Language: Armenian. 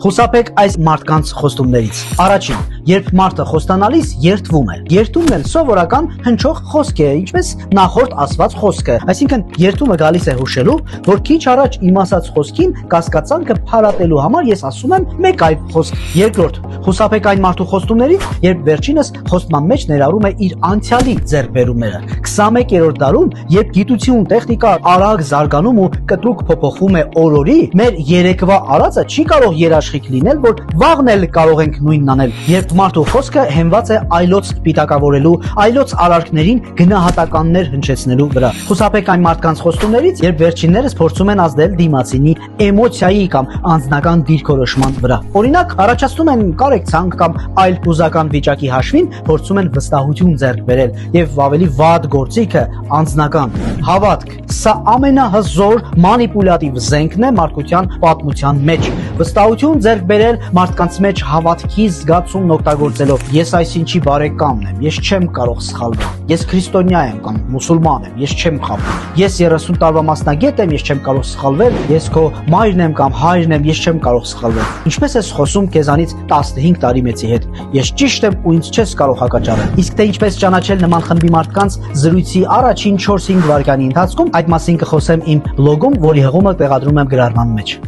Խուսափեք այս մարդկանց խոստումներից։ Առաջին, երբ մարդը խոստանալիս երդվում է։ Երդումն էլ սովորական հնչող խոսք է, ինչպես նախորդ ասված խոսքը։ Այսինքն երդումը գալիս է հուշելու, որ քիչ առաջ իմ ասած խոսքին կասկածանքը փարատելու համար ես ասում եմ մեկ այլ խոսք։ Երկրորդ, խուսափեք այն մարդու խոստումներից, երբ վերջինս խոստման մեջ ներառում է իր անցյալի ձեռքբերումները։ 21-րդ դարում, երբ գիտություն, տեխնիկա արագ զարգանում ու կտրուկ փոփոխվում է օր-օրի, մեր երեկվա արածը չի կարող երաշխիք լինել, որ վաղն էլ կարող ենք նույնն անել, երբ մարդու խոսքը հենված է այլոց սպիտակավորելու, այլոց արարքներին գնահատականներ հնչեցնելու վրա։ Խուսափեք այն մարդկանց խոստումներից, երբ վերջիններս փորձում են ազդել դիմացինի էմոցիայի կամ անձնական դիրքորոշման վրա։ Օրինակ, առաջացնում են կարեկցանք կամ այլ հուզական վիճակի հաշվին փորձում են վստահություն ձեռք բերել եւ ավելի վատ գործիքը անձնական հավատք։ Սա ամենահզոր մանիպուլյատիվ զենքն է մարդկության պատմության մեջ։ Վստահություն ձեռք բերել մարդկանց մեջ հավատքի զգացումն օգտագործելով։ Ես այսինչի բարեկամն եմ, ես չեմ կարող սխալվել։ Ես քրիստոնյա եմ կամ մուսուլման եմ, ես չեմ խաբում։ Ես 30 տարվա մասնագետ եմ, ես չեմ կարող սխալվել։ Ես քո մայրն եմ կամ հայրն եմ, ես չեմ կարող սխալվել։ Ինչպես ես խոսում քեզանից 15 տարի մեծի հետ։ Ես ճիշտ եմ ու ինձ չես կարող հակաճառել։ Իսկ թե ինչպես ճանաչել նման խմբի մարդկանց զրույցի առաջին 4-5 վայրկյանի ընթացքում, այդ մասին կխոսեմ իմ բլոգում, որի հղումը տեղադրում եմ գրառման մեջ։